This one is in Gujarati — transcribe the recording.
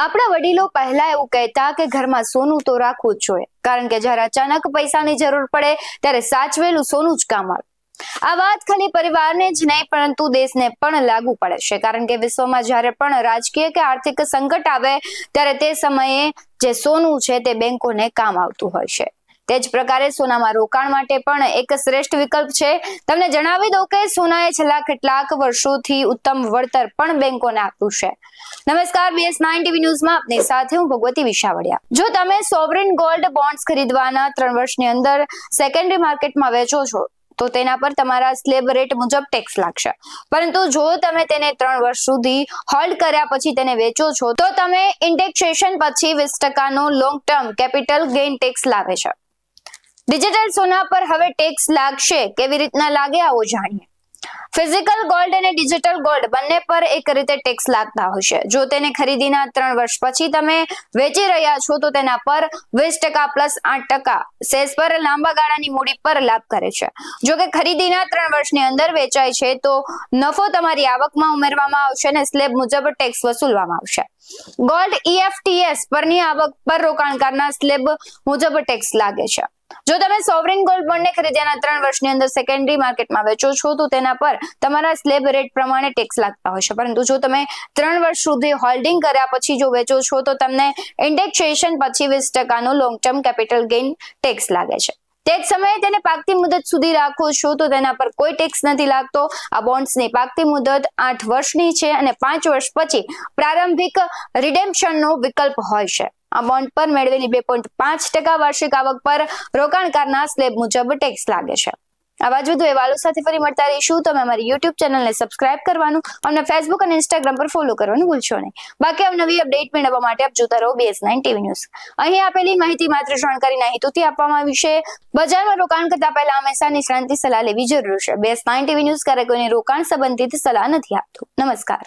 આપણા વડીલો પહેલા એવું કહેતા કે ઘરમાં સોનું તો રાખવું જ જોઈએ, કારણ કે જ્યારે અચાનક પૈસાની જરૂર પડે ત્યારે સાચવેલું સોનું જ કામ આવે। આ વાત ખાલી પરિવારને જ નહીં પરંતુ દેશને પણ લાગુ પડે છે, કારણ કે વિશ્વમાં જ્યારે પણ રાજકીય કે આર્થિક સંકટ આવે ત્યારે તે સમયે જે સોનું છે તે બેંકોને કામ આવતું હોય છે। તે જ પ્રકારે સોનામાં રોકાણ માટે પણ એક શ્રેષ્ઠ વિકલ્પ છે। તમને જણાવી દઉં કે સોનાએ છેલ્લા કેટલાક વર્ષોથી ઉત્તમ વળતર પણ બેંકોને આપ્યું છે। નમસ્કાર, BS9 TV ન્યૂઝમાં આપની સાથે હું ભગવતી વિશાવડિયા। જો તમે સોવરિન ગોલ્ડ બોન્ડ્સ ખરીદવાના 3 વર્ષની અંદર સેકન્ડરી માર્કેટમાં વેચો છો તો તેના પર તમારા સ્લેબ રેટ મુજબ ટેક્સ લાગશે, પરંતુ જો તમે તેને 3 વર્ષ સુધી હોલ્ડ કર્યા પછી તેને વેચો છો તો તમે ઇન્ડેક્સેશન પછી 20% long term capital gain tax લાગે છે। ડિજિટલ સોના પર હવે ટેક્સ લાગશે, કેવી રીતના લાગે આવો જાણીએ। ફિઝિકલ ગોલ્ડ અને ડિજિટલ ગોલ્ડ બંને પર એક રીતે ટેક્સ લાગતા હોય છે। જો તેને ખરીદીના 3 વર્ષ પછી તમે વેચી રહ્યા છો તો તેના પર 20% પ્લસ 8% સેસ પર લાંબા ગાળાની મૂડી પર લાભ કરે છે। જો કે ખરીદીના 3 વર્ષની અંદર વેચાય છે તો નફો તમારી આવકમાં ઉમેરવામાં આવશે અને સ્લેબ મુજબ ટેક્સ વસૂલવામાં આવશે। ગોલ્ડ EFTS પરની આવક પર રોકાણકારના સ્લેબ મુજબ ટેક્સ લાગે છે। જો તમે સોવરિન ગોલ્ડ બોન્ડને ખરીદ્યાના 3 વર્ષની અંદર સેકન્ડરી માર્કેટમાં વેચો છો તો તેના પર તમારા સ્લેબ રેટ પ્રમાણે ટેક્સ લાગતા હોય છે, પરંતુ જો તમે 3 વર્ષ સુધી હોલ્ડિંગ કર્યા પછી જો વેચો છો તો તમને ઇન્ડેક્સેશન પછી 20% long term capital gain tax લાગે છે। તે જ સમયે તેને પાકતી મુદત સુધી રાખો છો તો તેના પર કોઈ ટેક્સ નથી લાગતો। આ બોન્ડ્સની પાકતી મુદત 8 વર્ષની છે અને 5 વર્ષ પછી પ્રારંભિક રિડેમ્પશનનો વિકલ્પ હોય છે। આ બોન્ડ પર મેળવેલી 2.5% વાર્ષિક આવક પર રોકાણકારના સ્લેબ મુજબ ટેક્સ લાગે છે। આવા જ વધુ અહેવાલો સાથે ફરી મળતા રહીશું। તમે અમારી YouTube ચેનલને સબસ્ક્રાઇબ કરવાનું, અમને Facebook અને Instagram પર ફોલો કરવાનું ભૂલશો નહીં। બાકી નવી અપડેટ મેળવવા માટે આપ જોતા રહો BS9 TV ન્યૂઝ। અહીં આપેલી માહિતી માત્ર જાણકારીના હેતુથી આપવામાં આવી છે। બજારમાં રોકાણ કરતા પહેલા હંમેશા નિષ્ણાતની સલાહ લેવી જરૂરી છે। BS9 TV ન્યૂઝ ક્યારેય કોઈને રોકાણ સંબંધિત સલાહ નથી આપતું। નમસ્કાર।